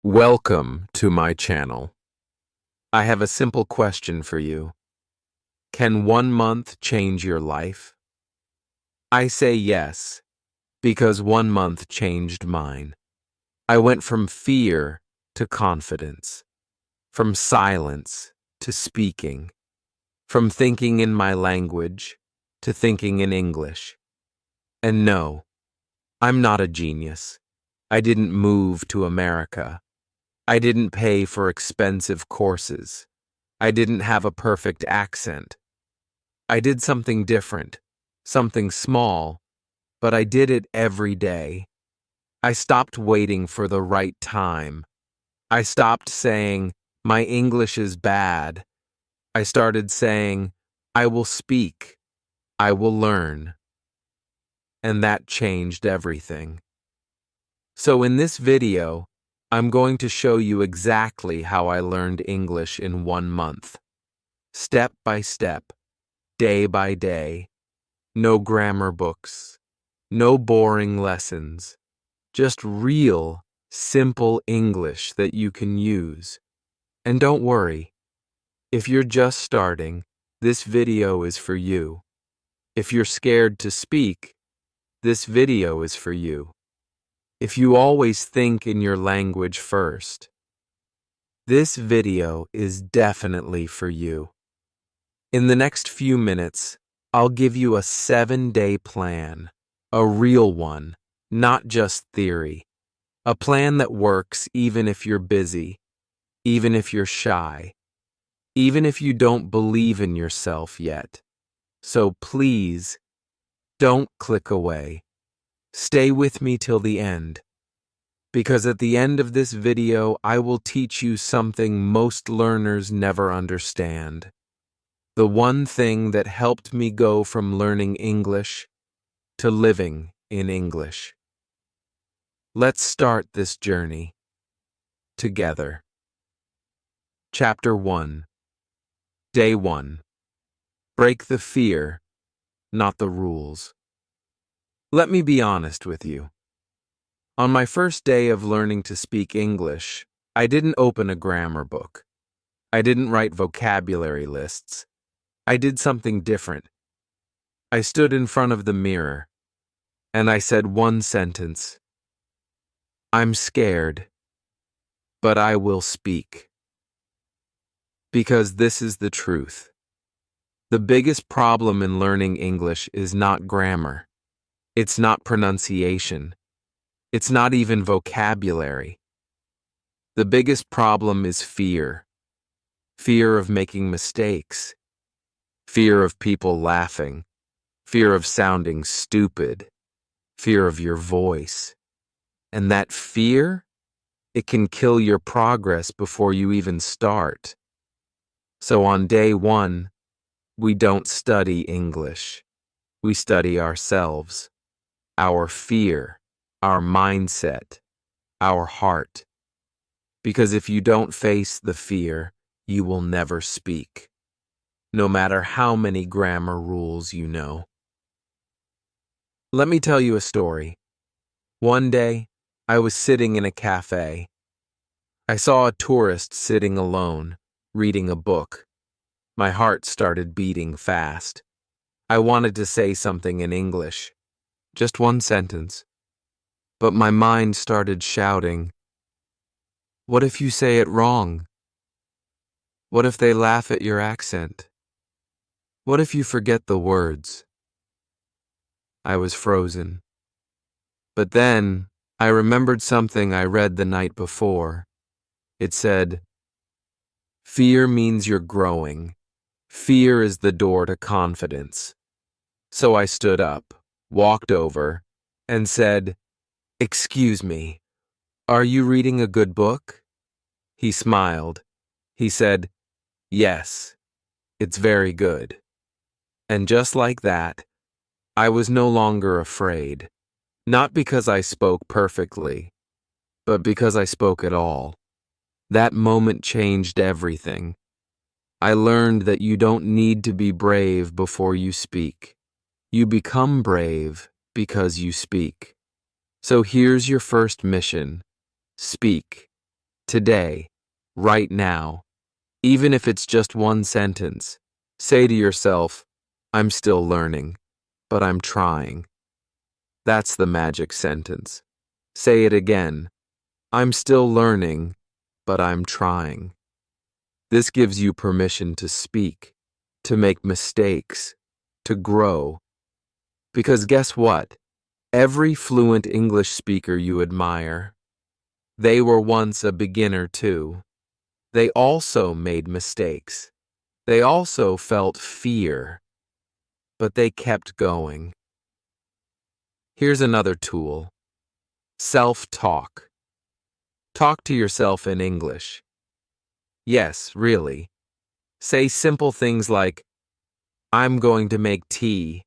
Welcome to my channel. I have a simple question for you. Can 1 month change your life? I say yes, because 1 month changed mine. I went from fear to confidence, from silence to speaking, from thinking in my language to thinking in English. And no, I'm not a genius. I didn't move to America. I didn't pay for expensive courses. I didn't have a perfect accent. I did something different, something small, but I did it every day. I stopped waiting for the right time. I stopped saying, my English is bad. I started saying, I will speak. I will learn. And that changed everything. So in this video, I'm going to show you exactly how I learned English in 1 month. Step by step, day by day. No grammar books, no boring lessons. Just real, simple English that you can use. And don't worry, if you're just starting, this video is for you. If you're scared to speak, this video is for you. If you always think in your language first, this video is definitely for you. In the next few minutes, I'll give you a 7-day plan, a real one, not just theory. A plan that works even if you're busy, even if you're shy, even if you don't believe in yourself yet. So please, don't click away. Stay with me till the end, because at the end of this video, I will teach you something most learners never understand. The one thing that helped me go from learning English to living in English. Let's start this journey together. Chapter 1. Day 1. Break the fear, not the rules. Let me be honest with you. On my first day of learning to speak English, I didn't open a grammar book. I didn't write vocabulary lists. I did something different. I stood in front of the mirror, and I said one sentence. I'm scared, but I will speak. Because this is the truth. The biggest problem in learning English is not grammar. It's not pronunciation. It's not even vocabulary. The biggest problem is fear. Fear of making mistakes. Fear of people laughing. Fear of sounding stupid. Fear of your voice. And that fear, it can kill your progress before you even start. So on day 1, we don't study English. We study ourselves, our fear, our mindset, our heart. Because if you don't face the fear, you will never speak, no matter how many grammar rules you know. Let me tell you a story. One day, I was sitting in a cafe. I saw a tourist sitting alone, reading a book. My heart started beating fast. I wanted to say something in English, just one sentence. But my mind started shouting, what if you say it wrong? What if they laugh at your accent? What if you forget the words? I was frozen. But then I remembered something I read the night before. It said, fear means you're growing. Fear is the door to confidence. So I stood up, walked over, and said, excuse me, are you reading a good book? He smiled. He said, yes, it's very good. And just like that, I was no longer afraid. Not because I spoke perfectly, but because I spoke at all. That moment changed everything. I learned that you don't need to be brave before you speak. You become brave because you speak. So here's your first mission. Speak. Today, right now, even if it's just one sentence, say to yourself, I'm still learning, but I'm trying. That's the magic sentence. Say it again. I'm still learning, but I'm trying. This gives you permission to speak, to make mistakes, to grow. Because guess what? Every fluent English speaker you admire, they were once a beginner too. They also made mistakes. They also felt fear, but they kept going. Here's another tool. Self-talk. Talk to yourself in English. Yes, really. Say simple things like, I'm going to make tea.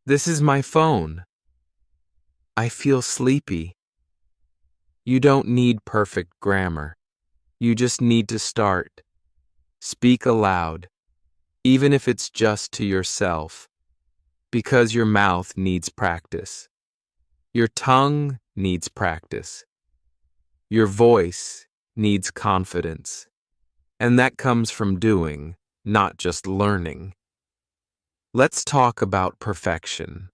This is my phone. I feel sleepy. You don't need perfect grammar. You just need to start. Speak aloud, even if it's just to yourself, because your mouth needs practice. Your tongue needs practice. Your voice needs confidence. And that comes from doing, not just learning. Let's talk about perfection.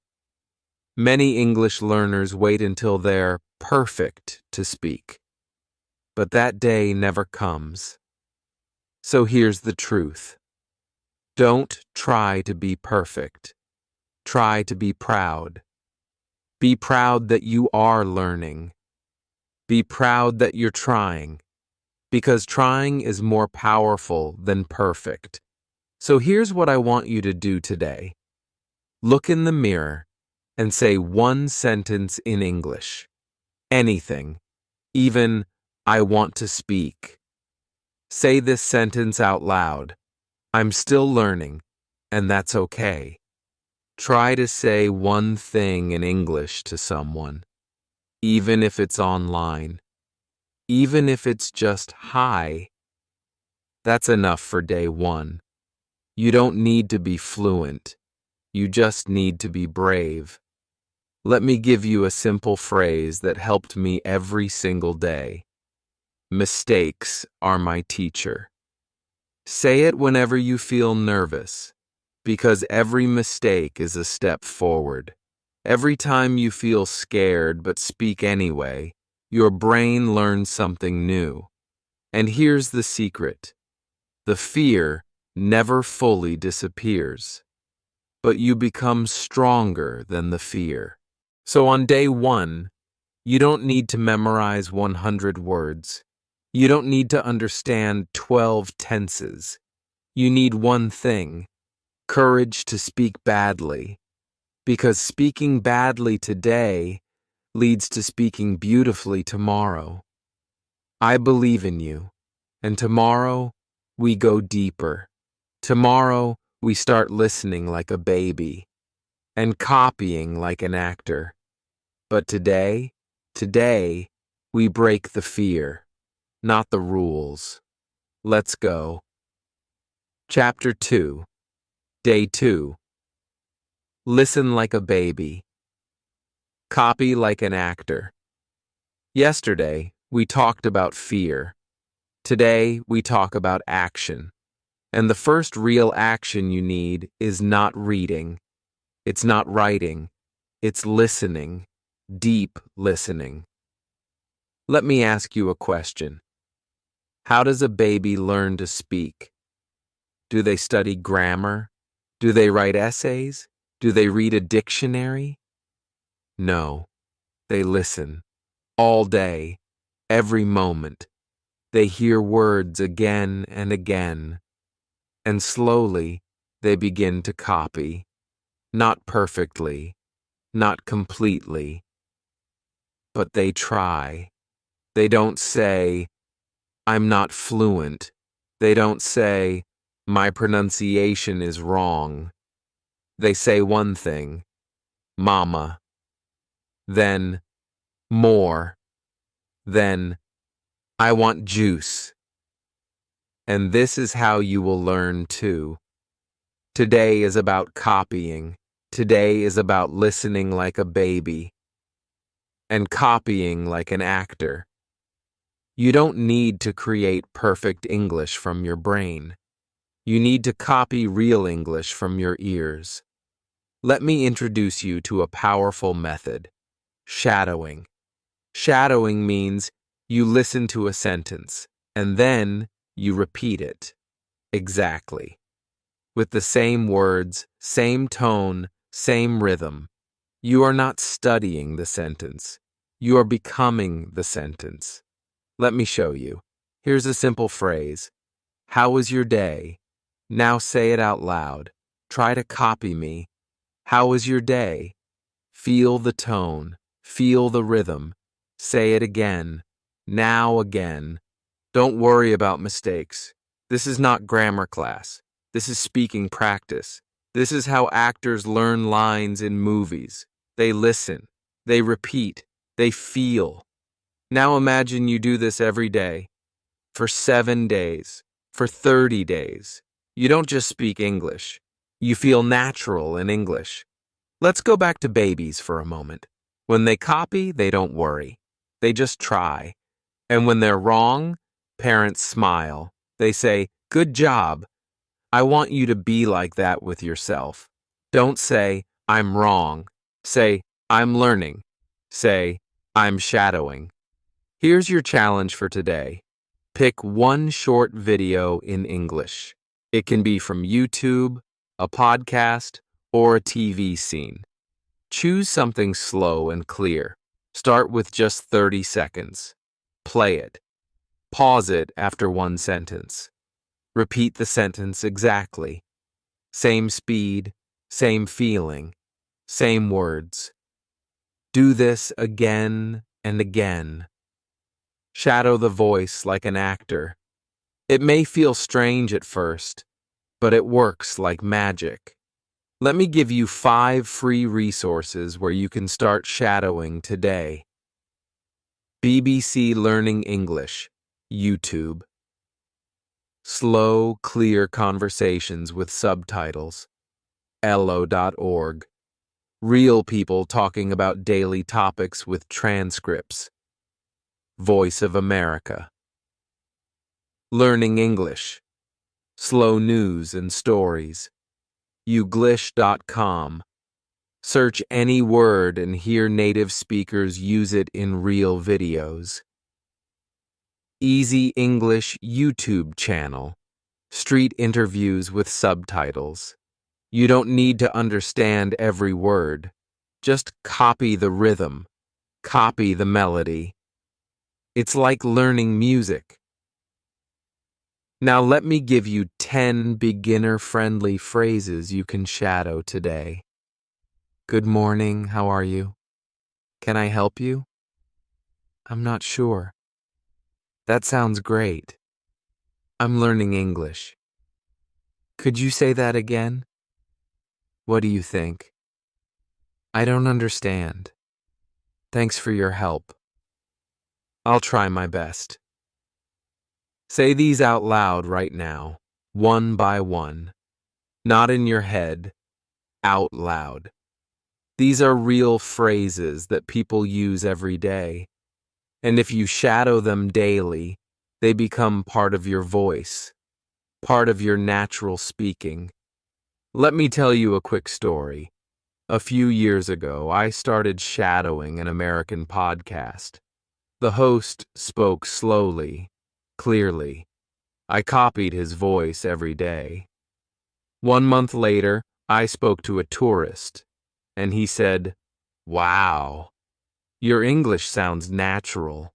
Many English learners wait until they're perfect to speak. But that day never comes. So here's the truth. Don't try to be perfect. Try to be proud. Be proud that you are learning. Be proud that you're trying, because trying is more powerful than perfect. So here's what I want you to do today. Look in the mirror and say one sentence in English. Anything. Even, I want to speak. Say this sentence out loud. I'm still learning, and that's okay. Try to say one thing in English to someone, even if it's online, even if it's just hi. That's enough for day one. You don't need to be fluent. You just need to be brave. Let me give you a simple phrase that helped me every single day. Mistakes are my teacher. Say it whenever you feel nervous, because every mistake is a step forward. Every time you feel scared but speak anyway, your brain learns something new. And here's the secret. The fear never fully disappears, but you become stronger than the fear. So on day one, you don't need to memorize 100 words. You don't need to understand 12 tenses. You need one thing, courage to speak badly, because speaking badly today leads to speaking beautifully tomorrow. I believe in you, and tomorrow we go deeper. Tomorrow we start listening like a baby and copying like an actor. But today, we break the fear, not the rules. Let's go. Chapter 2, Day 2. Listen like a baby. Copy like an actor. Yesterday, we talked about fear. Today, we talk about action. And the first real action you need is not reading. It's not writing. It's listening. Deep listening. Let me ask you a question. How does a baby learn to speak? Do they study grammar? Do they write essays? Do they read a dictionary? No. They listen. All day. Every moment. They hear words again and again. And slowly, they begin to copy. Not perfectly. Not completely. But they try. They don't say, I'm not fluent. They don't say, my pronunciation is wrong. They say one thing, mama. Then, more. Then, I want juice. And this is how you will learn too. Today is about copying. Today is about listening like a baby. And copying like an actor. You don't need to create perfect English from your brain. You need to copy real English from your ears. Let me introduce you to a powerful method: shadowing. Shadowing means you listen to a sentence, and then you repeat it. Exactly. With the same words, same tone, same rhythm. You are not studying the sentence. You are becoming the sentence. Let me show you. Here's a simple phrase. How was your day? Now say it out loud. Try to copy me. How was your day? Feel the tone. Feel the rhythm. Say it again. Now again. Don't worry about mistakes. This is not grammar class. This is speaking practice. This is how actors learn lines in movies. They listen. They repeat. They feel. Now imagine you do this every day, for 7 days, for 30 days. You don't just speak English. You feel natural in English. Let's go back to babies for a moment. When they copy, they don't worry. They just try. And when they're wrong, parents smile. They say, "Good job." I want you to be like that with yourself. Don't say, "I'm wrong." Say, "I'm learning." Say, "I'm shadowing." Here's your challenge for today. Pick one short video in English. It can be from YouTube, a podcast, or a TV scene. Choose something slow and clear. Start with just 30 seconds. Play it. Pause it after one sentence. Repeat the sentence exactly. Same speed, same feeling, same words. Do this again and again. Shadow the voice like an actor. It may feel strange at first, but it works like magic. Let me give you 5 free resources where you can start shadowing today. BBC Learning English, YouTube. Slow, clear conversations with subtitles, elo.org. Real people talking about daily topics with transcripts, Voice of America. Learning English, slow news and stories, youglish.com. Search any word and hear native speakers use it in real videos. Easy English YouTube channel, street interviews with subtitles. You don't need to understand every word. Just copy the rhythm, copy the melody. It's like learning music. Now let me give you 10 beginner-friendly phrases you can shadow today. Good morning, how are you? Can I help you? I'm not sure. That sounds great. I'm learning English. Could you say that again? What do you think? I don't understand. Thanks for your help. I'll try my best. Say these out loud right now, one by one. Not in your head, out loud. These are real phrases that people use every day. And if you shadow them daily, they become part of your voice, part of your natural speaking. Let me tell you a quick story. A few years ago, I started shadowing an American podcast. The host spoke slowly, clearly. I copied his voice every day. 1 month later, I spoke to a tourist, and he said, "Wow, your English sounds natural."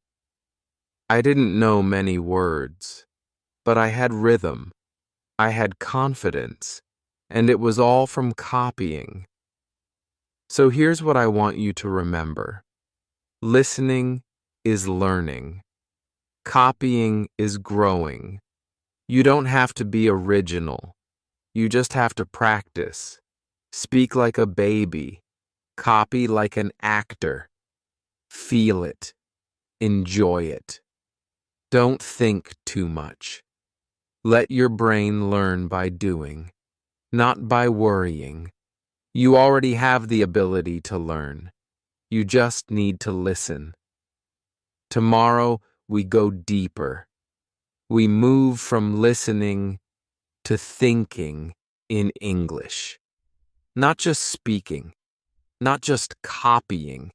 I didn't know many words, but I had rhythm, I had confidence, and it was all from copying. So here's what I want you to remember. Listening is learning. Copying is growing. You don't have to be original. You just have to practice. Speak like a baby. Copy like an actor. Feel it. Enjoy it. Don't think too much. Let your brain learn by doing, not by worrying. You already have the ability to learn. You just need to listen. Tomorrow, we go deeper. We move from listening to thinking in English. Not just speaking, not just copying,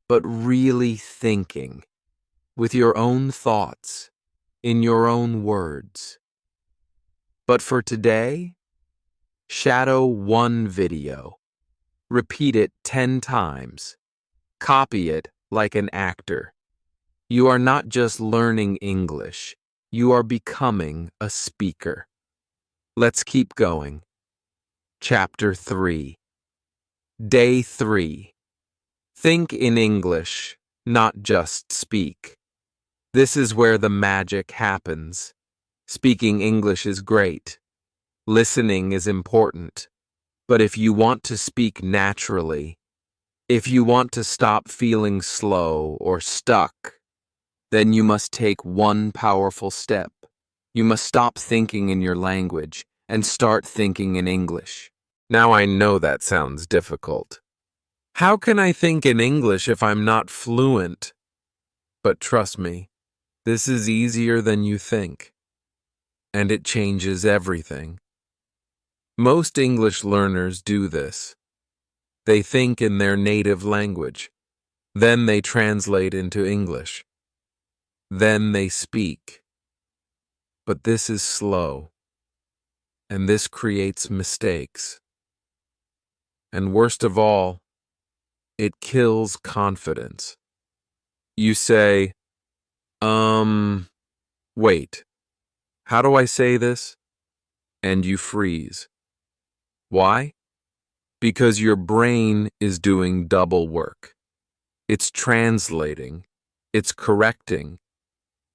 but really thinking with your own thoughts, in your own words. But for today, shadow one video. Repeat it 10 times. Copy it like an actor. You are not just learning English, you are becoming a speaker. Let's keep going. Chapter 3. Day 3. Think in English, not just speak. This is where the magic happens. Speaking English is great. Listening is important. But if you want to speak naturally, if you want to stop feeling slow or stuck, then you must take one powerful step. You must stop thinking in your language and start thinking in English. Now I know that sounds difficult. How can I think in English if I'm not fluent? But trust me, this is easier than you think. And it changes everything. Most English learners do this. They think in their native language. Then they translate into English. Then they speak. But this is slow. And this creates mistakes. And worst of all, it kills confidence. You say, wait, how do I say this? And you freeze. Why? Because your brain is doing double work. It's translating, it's correcting,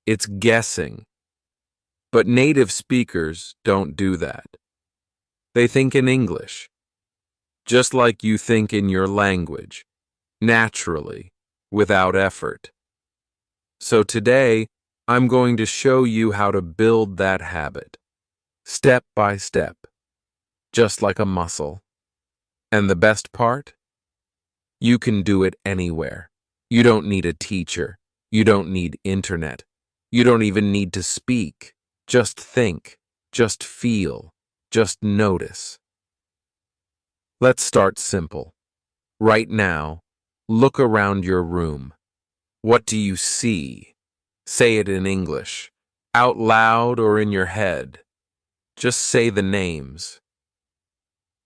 it's guessing. But native speakers don't do that. They think in English, just like you think in your language, naturally, without effort. So today, I'm going to show you how to build that habit, step by step, just like a muscle. And the best part? You can do it anywhere. You don't need a teacher. You don't need internet. You don't even need to speak. Just think. Just feel. Just notice. Let's start simple. Right now, look around your room. What do you see? Say it in English, out loud or in your head. Just say the names.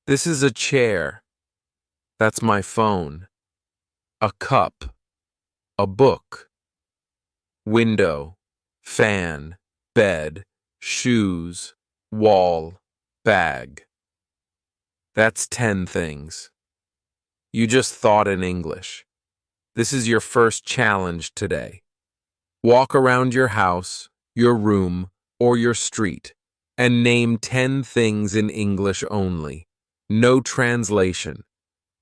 This is a chair. That's my phone. A cup. A book. Window. Fan. Bed. Shoes. Wall. Bag. That's 10 things. You just thought in English. This is your first challenge today. Walk around your house, your room, or your street, and name 10 things in English only. No translation.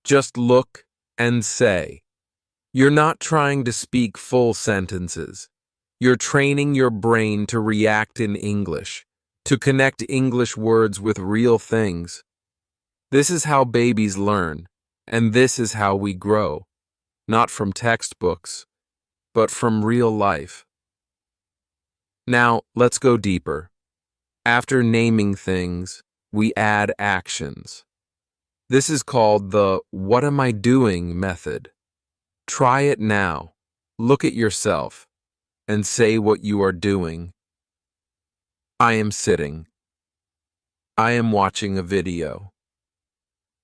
Just look and say. You're not trying to speak full sentences. You're training your brain to react in English, to connect English words with real things. This is how babies learn, and this is how we grow. Not from textbooks, but from real life. Now, let's go deeper. After naming things, we add actions. This is called the "what am I doing" method. Try it now. Look at yourself and say what you are doing. I am sitting. I am watching a video.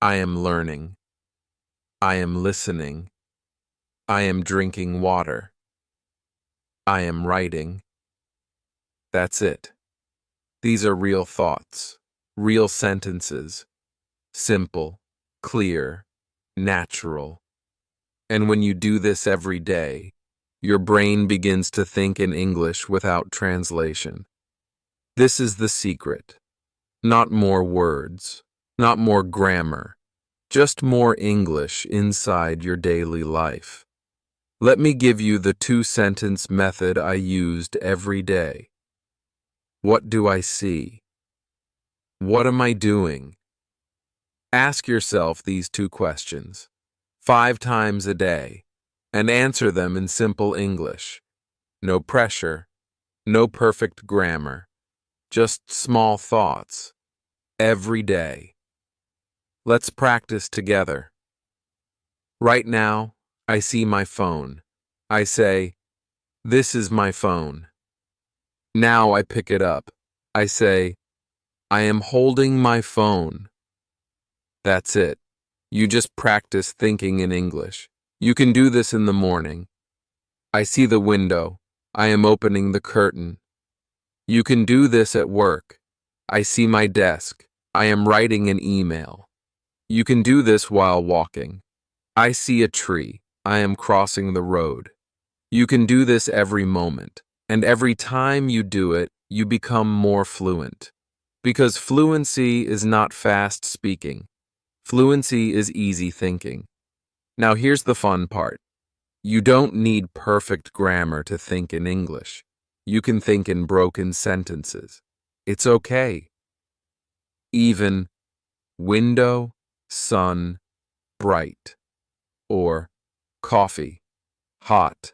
I am learning. I am listening. I am drinking water. I am writing. That's it. These are real thoughts, real sentences, simple, clear, natural. And when you do this every day, your brain begins to think in English without translation. This is the secret. Not more words, not more grammar, just more English inside your daily life. Let me give you the 2-sentence method I used every day. What do I see? What am I doing? Ask yourself these 2 questions 5 times a day and answer them in simple English. No pressure, no perfect grammar, just small thoughts, every day. Let's practice together. Right now, I see my phone. I say, "This is my phone." Now I pick it up. I say, "I am holding my phone." That's it. You just practice thinking in English. You can do this in the morning. I see the window. I am opening the curtain. You can do this at work. I see my desk. I am writing an email. You can do this while walking. I see a tree. I am crossing the road. You can do this every moment, and every time you do it, you become more fluent. Because fluency is not fast speaking. Fluency is easy thinking. Now here's the fun part. You don't need perfect grammar to think in English. You can think in broken sentences. It's okay. Even window, sun, bright. Or coffee, hot,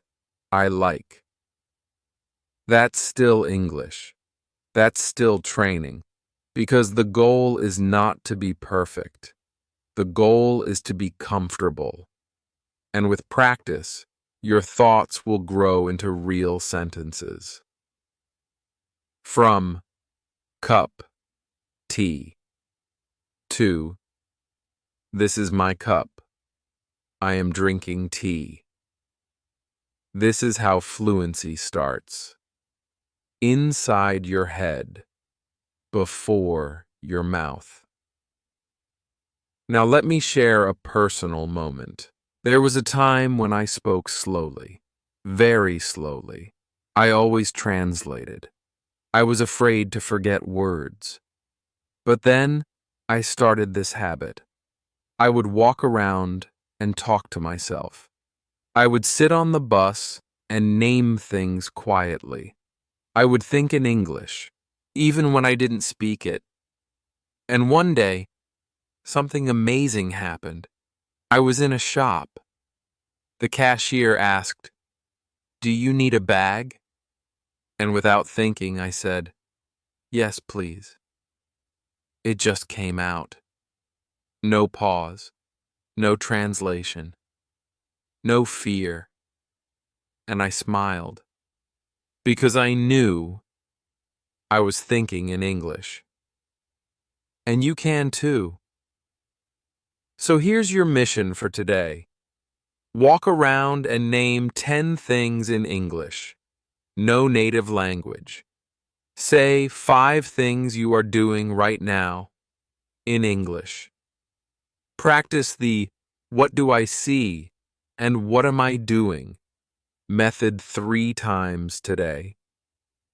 I like. That's still English. That's still training. Because the goal is not to be perfect. The goal is to be comfortable. And with practice, your thoughts will grow into real sentences. From cup, tea. To this is my cup. I am drinking tea. This is how fluency starts. Inside your head, before your mouth. Now let me share a personal moment. There was a time when I spoke slowly, very slowly. I always translated. I was afraid to forget words. But then I started this habit. I would walk around and talk to myself. I would sit on the bus and name things quietly. I would think in English, even when I didn't speak it. And one day, something amazing happened. I was in a shop. The cashier asked, "Do you need a bag?" And without thinking, I said, "Yes, please." It just came out. No pause, no translation, no fear. And I smiled, because I knew I was thinking in English. And you can too. So here's your mission for today. Walk around and name 10 things in English. No native language. Say 5 things you are doing right now in English. Practice the "what do I see" and "what am I doing" method 3 times today.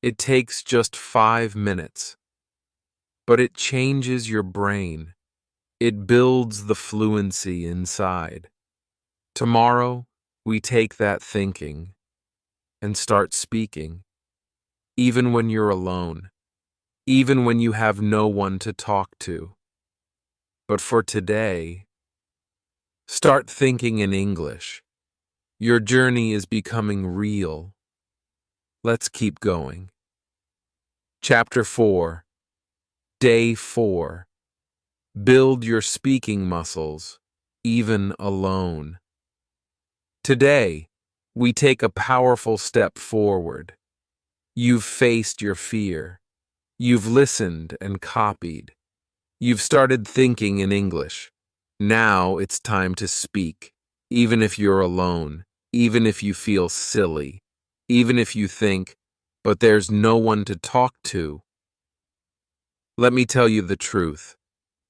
It takes just 5 minutes, but it changes your brain. It builds the fluency inside. Tomorrow, we take that thinking and start speaking, even when you're alone, even when you have no one to talk to. But for today, start thinking in English. Your journey is becoming real. Let's keep going. Chapter 4, Day 4. Build your speaking muscles, even alone. Today, we take a powerful step forward. You've faced your fear. You've listened and copied. You've started thinking in English. Now it's time to speak, even if you're alone, even if you feel silly, even if you think, but there's no one to talk to. Let me tell you the truth.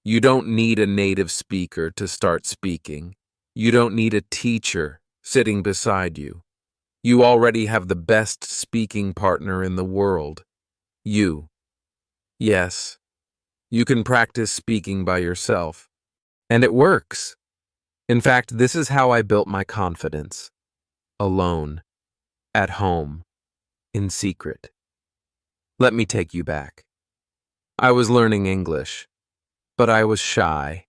You don't need a native speaker to start speaking. You don't need a teacher sitting beside you. You already have the best speaking partner in the world. You. Yes, you can practice speaking by yourself. And it works. In fact, this is how I built my confidence. Alone. At home. In secret. Let me take you back. I was learning English, but I was shy.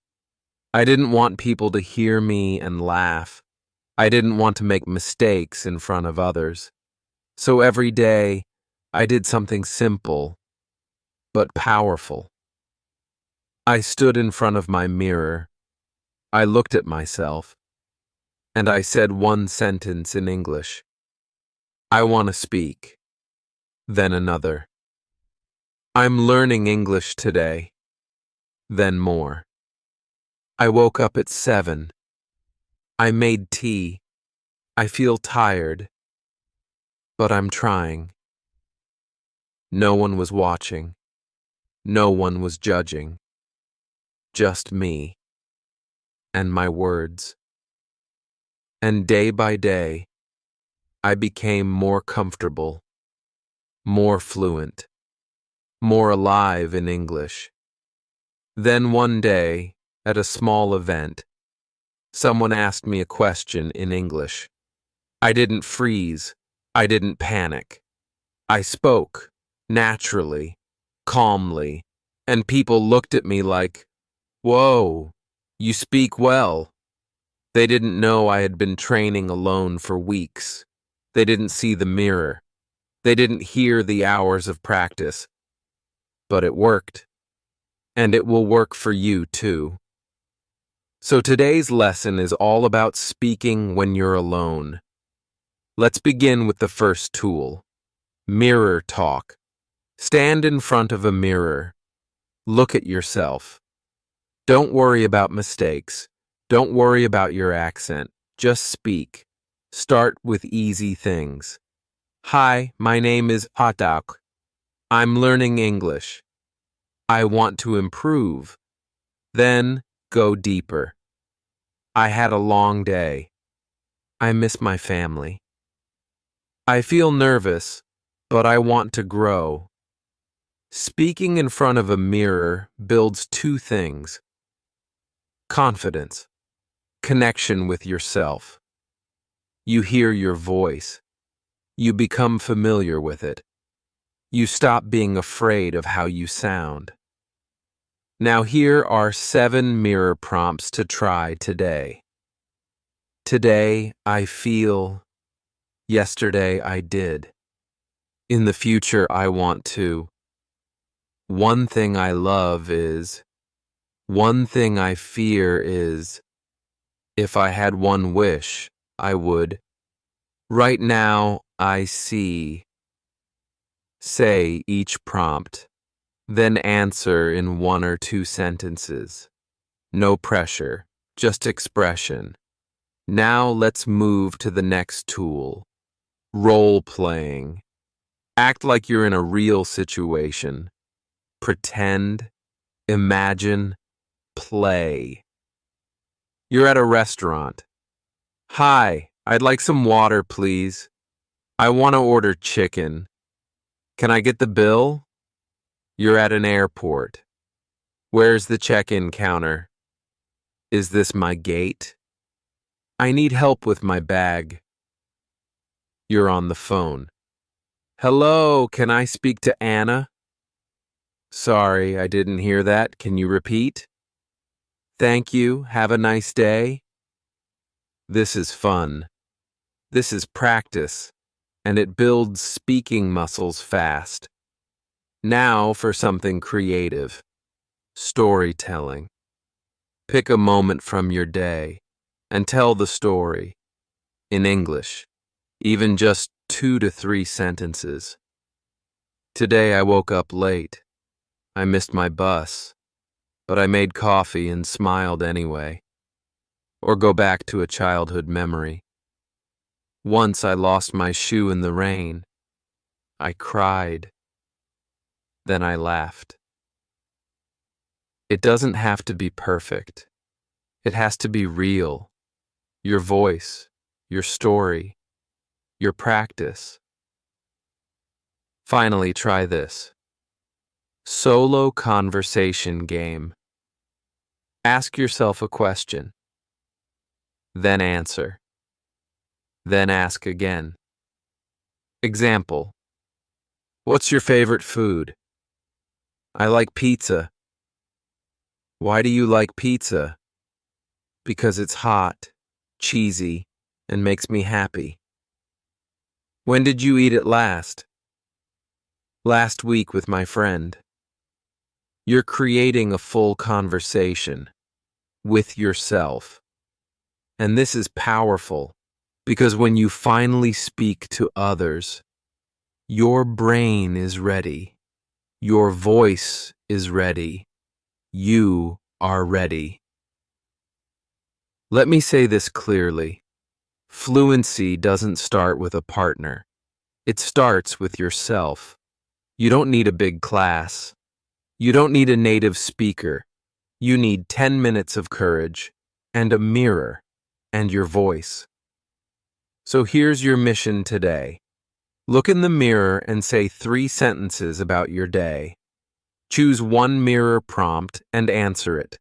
I didn't want people to hear me and laugh. I didn't want to make mistakes in front of others. So every day, I did something simple but powerful. I stood in front of my mirror. I looked at myself, and I said one sentence in English. I want to speak. Then another. I'm learning English today. Then more. I woke up at 7. I made tea. I feel tired, but I'm trying. No one was watching. No one was judging. Just me and my words. And day by day, I became more comfortable, more fluent, more alive in English. Then one day, at a small event, someone asked me a question in English. I didn't freeze. I didn't panic. I spoke, naturally, calmly, and people looked at me like, "Whoa, you speak well." They didn't know I had been training alone for weeks. They didn't see the mirror. They didn't hear the hours of practice. But it worked. And it will work for you too. So today's lesson is all about speaking when you're alone. Let's begin with the first tool, mirror talk. Stand in front of a mirror. Look at yourself. Don't worry about mistakes. Don't worry about your accent. Just speak. Start with easy things. Hi, my name is Patak. I'm learning English. I want to improve. Then go deeper. I had a long day. I miss my family. I feel nervous, but I want to grow. Speaking in front of a mirror builds two things: confidence, connection with yourself. You hear your voice. You become familiar with it. You stop being afraid of how you sound. Now here are 7 mirror prompts to try today. Today I feel. Yesterday I did. In the future I want to. One thing I love is. One thing I fear is. If I had one wish, I would. Right now I see. Say each prompt, then answer in 1 or 2 sentences. No pressure, just expression. Now let's move to the next tool, role playing. Act like you're in a real situation. Pretend, imagine, play. You're at a restaurant. Hi, I'd like some water, please. I want to order chicken. Can I get the bill? You're at an airport. Where's the check-in counter? Is this my gate? I need help with my bag. You're on the phone. Hello, can I speak to Anna? Sorry, I didn't hear that. Can you repeat? Thank you. Have a nice day. This is fun. This is practice, and it builds speaking muscles fast. Now for something creative. Storytelling. Pick a moment from your day and tell the story in English, even just 2 to 3 sentences. Today I woke up late. I missed my bus, but I made coffee and smiled anyway. Or go back to a childhood memory. Once I lost my shoe in the rain. I cried. Then I laughed. It doesn't have to be perfect. It has to be real. Your voice, your story, your practice. Finally, try this. Solo conversation game. Ask yourself a question. Then answer. Then ask again. Example. What's your favorite food? I like pizza. Why do you like pizza? Because it's hot, cheesy, and makes me happy. When did you eat it last? Last week with my friend. You're creating a full conversation with yourself. And this is powerful because when you finally speak to others, your brain is ready. Your voice is ready. You are ready. Let me say this clearly. Fluency doesn't start with a partner. It starts with yourself. You don't need a big class. You don't need a native speaker. You need 10 minutes of courage and a mirror and your voice. So here's your mission today. Look in the mirror and say 3 sentences about your day. Choose one mirror prompt and answer it.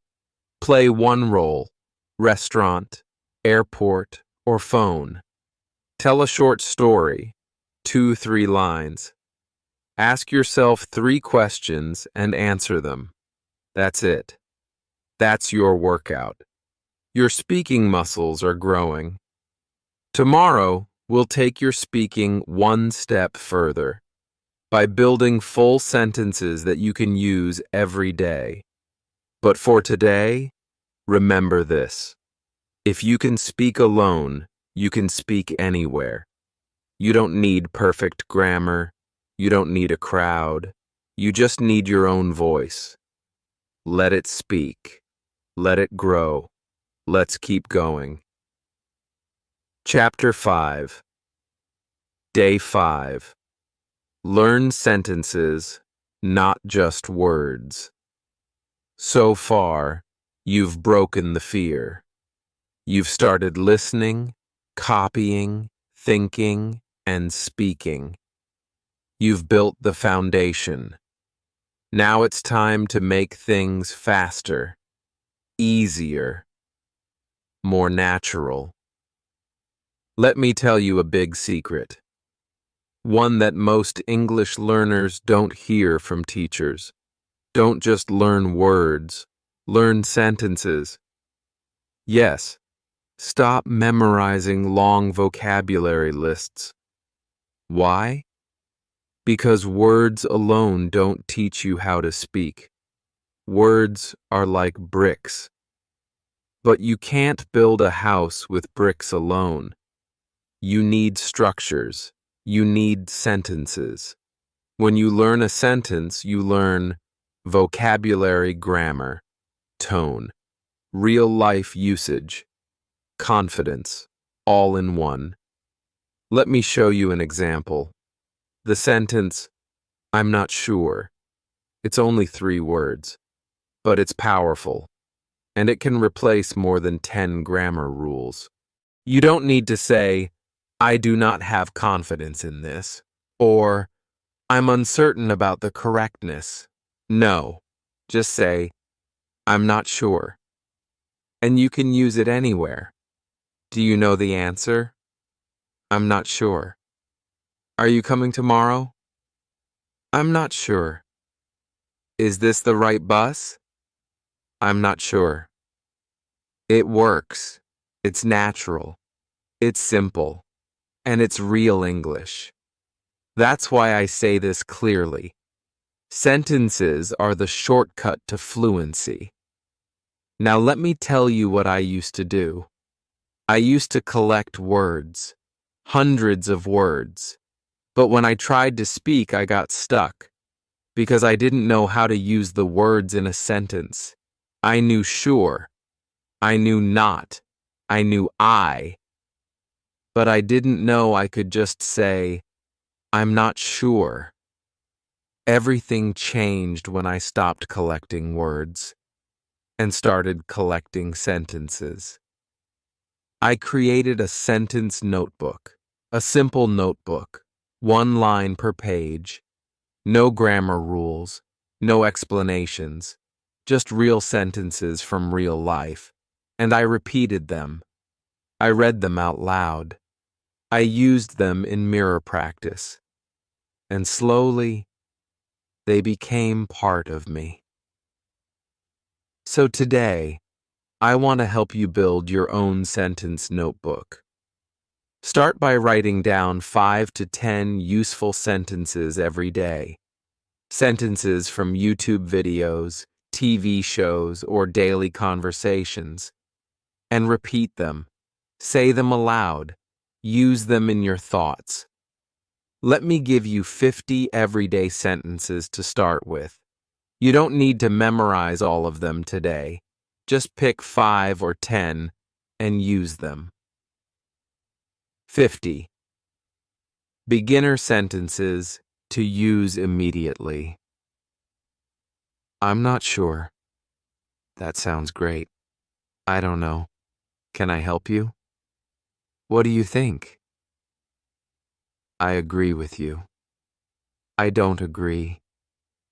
Play one role: restaurant, airport, or phone. Tell a short story, 2-3 lines. Ask yourself 3 questions and answer them. That's it. That's your workout. Your speaking muscles are growing. Tomorrow, we'll take your speaking one step further by building full sentences that you can use every day. But for today, remember this. If you can speak alone, you can speak anywhere. You don't need perfect grammar. You don't need a crowd. You just need your own voice. Let it speak. Let it grow. Let's keep going. Chapter 5. Day 5. Learn sentences, not just words. So far, you've broken the fear. You've started listening, copying, thinking, and speaking. You've built the foundation. Now it's time to make things faster, easier, more natural. Let me tell you a big secret. One that most English learners don't hear from teachers. Don't just learn words, learn sentences. Yes, stop memorizing long vocabulary lists. Why? Because words alone don't teach you how to speak. Words are like bricks. But you can't build a house with bricks alone. You need structures. You need sentences. When you learn a sentence, you learn vocabulary, grammar, tone, real-life usage, confidence, all in one. Let me show you an example. The sentence, "I'm not sure." It's only 3 words, but it's powerful, and it can replace more than 10 grammar rules. You don't need to say, "I do not have confidence in this," or "I'm uncertain about the correctness." No, just say, "I'm not sure." And you can use it anywhere. Do you know the answer? I'm not sure. Are you coming tomorrow? I'm not sure. Is this the right bus? I'm not sure. It works. It's natural. It's simple. And it's real English. That's why I say this clearly. Sentences are the shortcut to fluency. Now let me tell you what I used to do. I used to collect words, hundreds of words. But when I tried to speak, I got stuck because I didn't know how to use the words in a sentence. I knew sure. I knew not. I knew I. But I didn't know I could just say, "I'm not sure." Everything changed when I stopped collecting words and started collecting sentences. I created a sentence notebook, a simple notebook, 1 line per page, no grammar rules, no explanations, just real sentences from real life, and I repeated them. I read them out loud. I used them in mirror practice, and slowly, they became part of me. So today, I want to help you build your own sentence notebook. Start by writing down 5 to 10 useful sentences every day. Sentences from YouTube videos, TV shows, or daily conversations. And repeat them. Say them aloud. Use them in your thoughts. Let me give you 50 everyday sentences to start with. You don't need to memorize all of them today. Just pick 5 or 10 and use them. 50. Beginner sentences to use immediately. I'm not sure. That sounds great. I don't know. Can I help you? What do you think? I agree with you. I don't agree.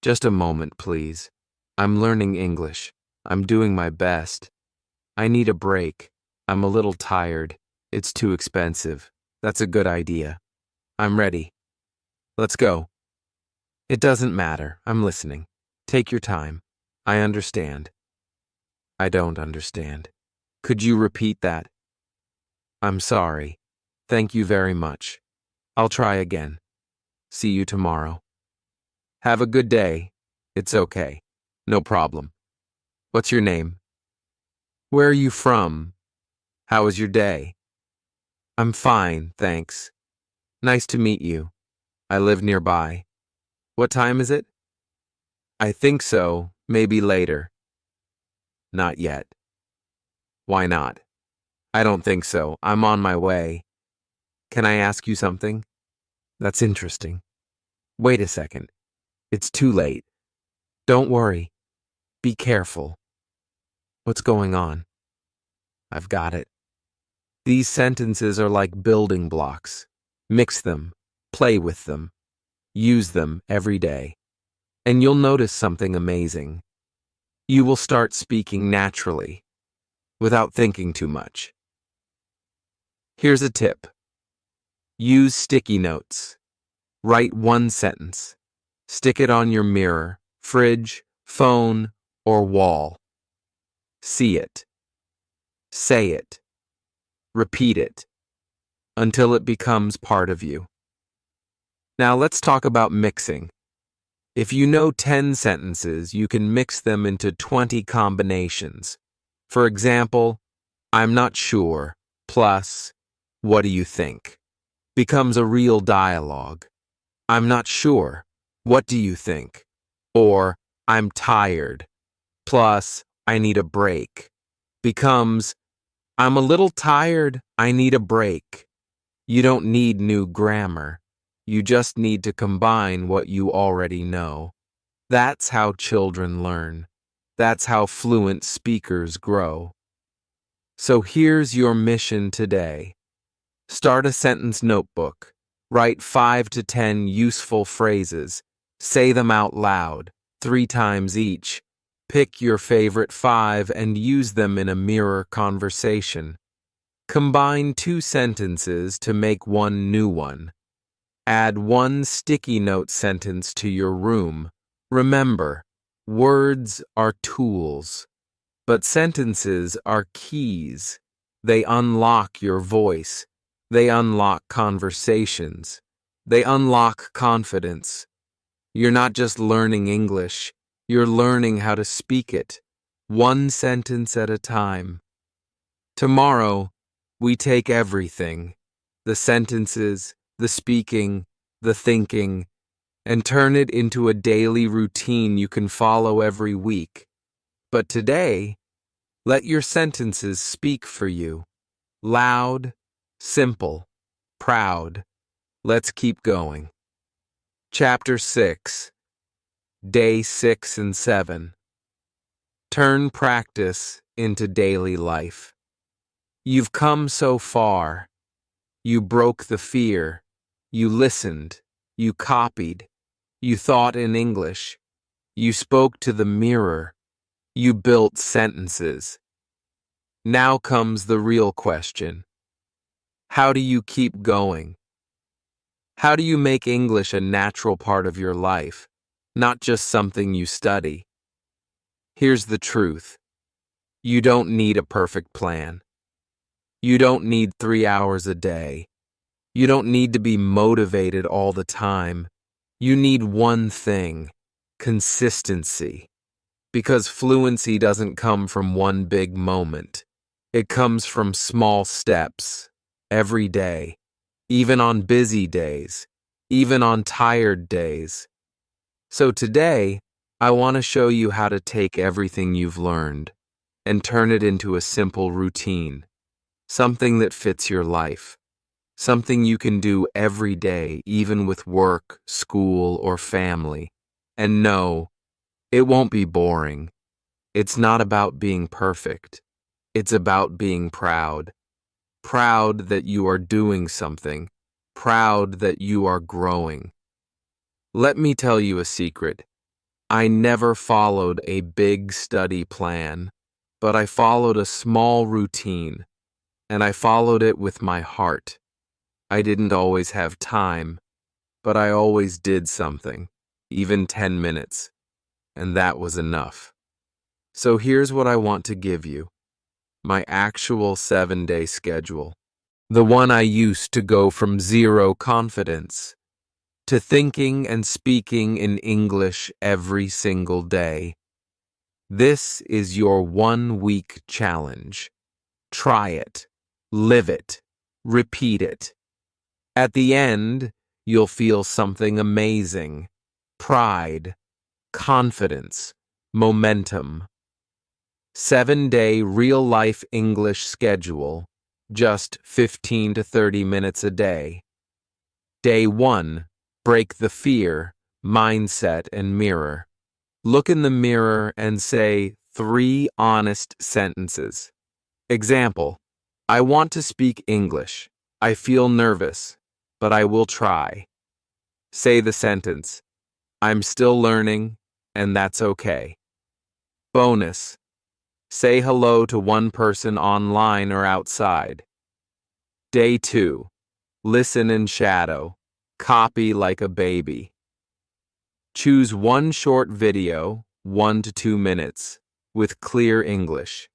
Just a moment, please. I'm learning English. I'm doing my best. I need a break. I'm a little tired. It's too expensive. That's a good idea. I'm ready. Let's go. It doesn't matter. I'm listening. Take your time. I understand. I don't understand. Could you repeat that? I'm sorry. Thank you very much. I'll try again. See you tomorrow. Have a good day. It's okay. No problem. What's your name? Where are you from? How was your day? I'm fine, thanks. Nice to meet you. I live nearby. What time is it? I think so, maybe later. Not yet. Why not? I don't think so. I'm on my way. Can I ask you something? That's interesting. Wait a second. It's too late. Don't worry. Be careful. What's going on? I've got it. These sentences are like building blocks. Mix them, play with them, use them every day, and you'll notice something amazing. You will start speaking naturally, without thinking too much. Here's a tip. Use sticky notes. Write one sentence. Stick it on your mirror, fridge, phone, or wall. See it. Say it. Repeat it until it becomes part of you. Now let's talk about mixing. If you know 10 sentences, you can mix them into 20 combinations. For example, I'm not sure, plus, what do you think? Becomes a real dialogue. I'm not sure. What do you think? Or, I'm tired, plus, I need a break. Becomes, I'm a little tired, I need a break. You don't need new grammar. You just need to combine what you already know. That's how children learn. That's how fluent speakers grow. So here's your mission today. Start a sentence notebook. Write 5 to 10 useful phrases. Say them out loud, 3 times each. Pick your favorite 5 and use them in a mirror conversation. Combine 2 sentences to make one new one. Add 1 sticky note sentence to your room. Remember, words are tools, but sentences are keys. They unlock your voice. They unlock conversations. They unlock confidence. You're not just learning English, you're learning how to speak it, 1 sentence at a time. Tomorrow, we take everything, the sentences, the speaking, the thinking, and turn it into a daily routine you can follow every week. But today, let your sentences speak for you. Loud, simple, proud. Let's keep going. Chapter 6, Day 6 and 7. Turn practice into daily life. You've come so far. You broke the fear. You listened. You copied. You thought in English. You spoke to the mirror. You built sentences. Now comes the real question. How do you keep going? How do you make English a natural part of your life, not just something you study? Here's the truth. You don't need a perfect plan. You don't need 3 hours a day. You don't need to be motivated all the time. You need one thing: consistency. Because fluency doesn't come from one big moment. It comes from small steps, every day, even on busy days, even on tired days. So today, I want to show you how to take everything you've learned and turn it into a simple routine, something that fits your life, something you can do every day, even with work, school, or family. And no, it won't be boring. It's not about being perfect. It's about being proud. Proud that you are doing something. Proud that you are growing. Let me tell you a secret. I never followed a big study plan, but I followed a small routine, and I followed it with my heart. I didn't always have time, but I always did something, even 10 minutes, and that was enough. So here's what I want to give you: my actual 7-day schedule. The one I used to go from zero confidence to thinking and speaking in English every single day. This is your 1-week challenge. Try it, live it, repeat it. At the end, you'll feel something amazing: pride, confidence, momentum. 7-day real-life English schedule, just 15 to 30 minutes a day. Day 1, break the fear, mindset, and mirror. Look in the mirror and say 3 honest sentences. Example: I want to speak English. I feel nervous, but I will try. Say the sentence: I'm still learning, and that's okay. Bonus: say hello to one person online or outside. Day 2, listen in shadow. Copy like a baby. Choose one short video, 1 to 2 minutes, with clear English.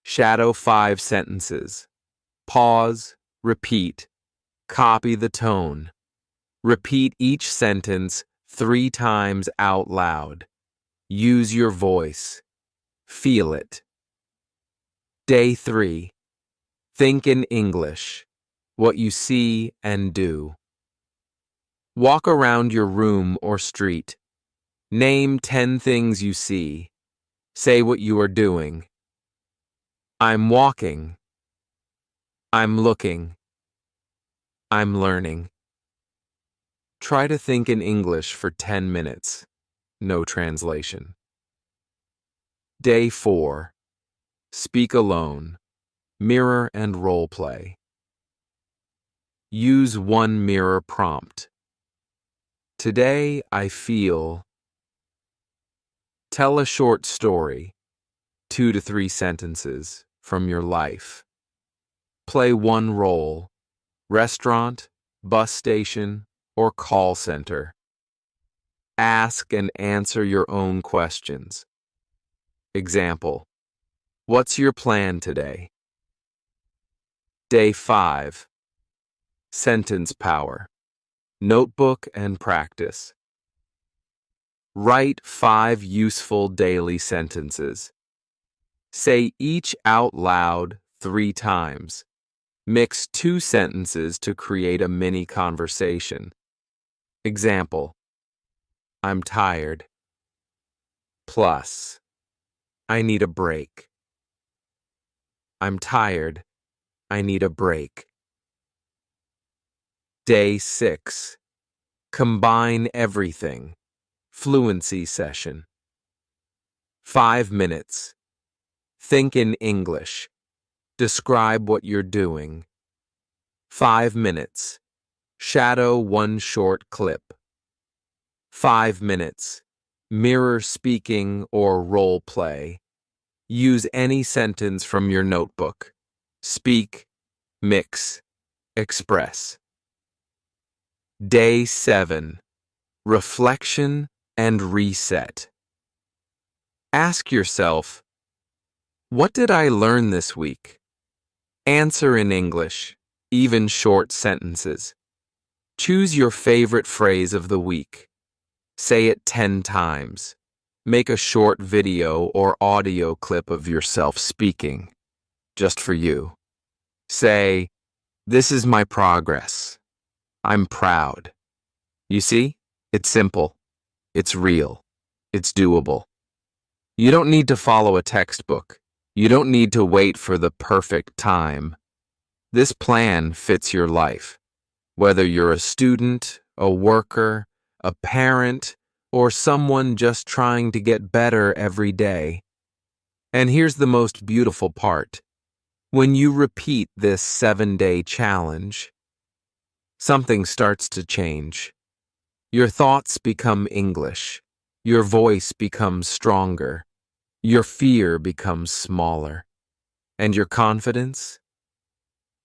Shadow 5 sentences. Pause, repeat, copy the tone. Repeat each sentence 3 times out loud. Use your voice. Feel it. Day 3. Think in English. What you see and do. Walk around your room or street. Name 10 things you see. Say what you are doing. I'm walking. I'm looking. I'm learning. Try to think in English for 10 minutes. No translation. Day 4. Speak alone. Mirror and role play. Use one mirror prompt. Today I feel. Tell a short story, 2 to 3 sentences, from your life. Play one role: restaurant, bus station, or call center. Ask and answer your own questions. Example: what's your plan today? Day 5. Sentence power. Notebook and practice. Write 5 useful daily sentences. Say each out loud 3 times. Mix 2 sentences to create a mini conversation. Example: I'm tired. Plus, I need a break. I'm tired. I need a break. Day 6. Combine everything. Fluency session. 5 minutes. Think in English. Describe what you're doing. 5 minutes. Shadow one short clip. 5 minutes. Mirror speaking or role play. Use any sentence from your notebook. Speak, mix, express. Day 7. Reflection and reset. Ask yourself, what did I learn this week? Answer in English. even short sentences. Choose your favorite phrase of the week. Say it 10 times. Make a short video or audio clip of yourself speaking, just for you. Say, "This is my progress. I'm proud." You see? It's simple. It's real. It's doable. You don't need to follow a textbook. You don't need to wait for the perfect time. This plan fits your life. Whether you're a student, a worker, a parent, or someone just trying to get better every day. And here's the most beautiful part. When you repeat this 7-day challenge, something starts to change. Your thoughts become English. Your voice becomes stronger. Your fear becomes smaller. And your confidence?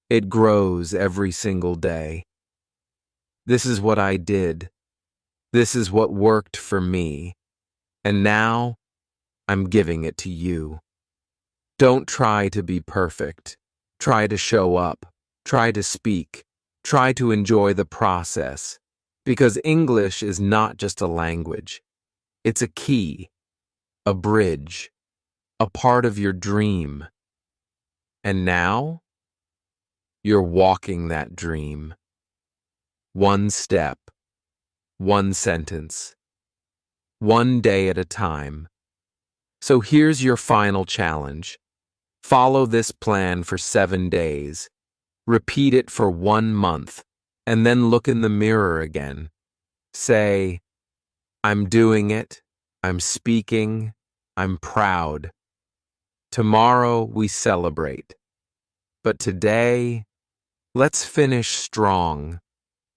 It grows every single day. This is what I did. This is what worked for me. And now, I'm giving it to you. Don't try to be perfect. Try to show up. Try to speak. Try to enjoy the process. Because English is not just a language. It's a key, a bridge, a part of your dream. And now, you're walking that dream. One step, one sentence, one day at a time. So here's your final challenge. Follow this plan for 7 days. Repeat it for 1 month, and then look in the mirror again. Say, "I'm doing it. I'm speaking. I'm proud." Tomorrow we celebrate. But today, let's finish strong.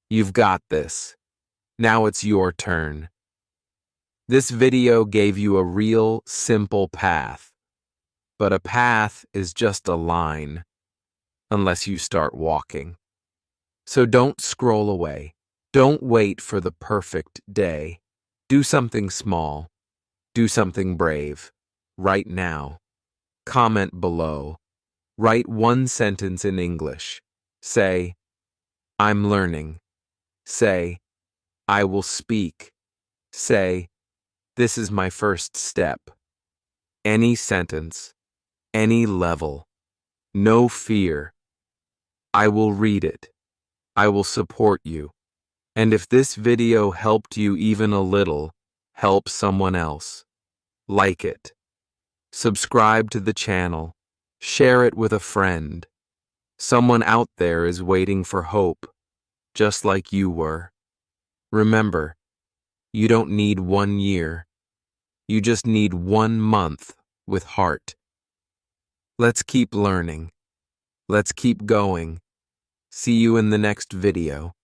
You've got this. Now it's your turn. This video gave you a real, simple path. But a path is just a line, unless you start walking. So don't scroll away. Don't wait for the perfect day. Do something small. Do something brave. Right now. Comment below. Write one sentence in English. Say, "I'm learning." Say, "I will speak." Say, "This is my first step." Any sentence, any level. No fear. I will read it. I will support you. And if this video helped you even a little, help someone else. Like it. Subscribe to the channel. Share it with a friend. Someone out there is waiting for hope, just like you were. Remember, you don't need 1 year. You just need 1 month with heart. Let's keep learning. Let's keep going. See you in the next video.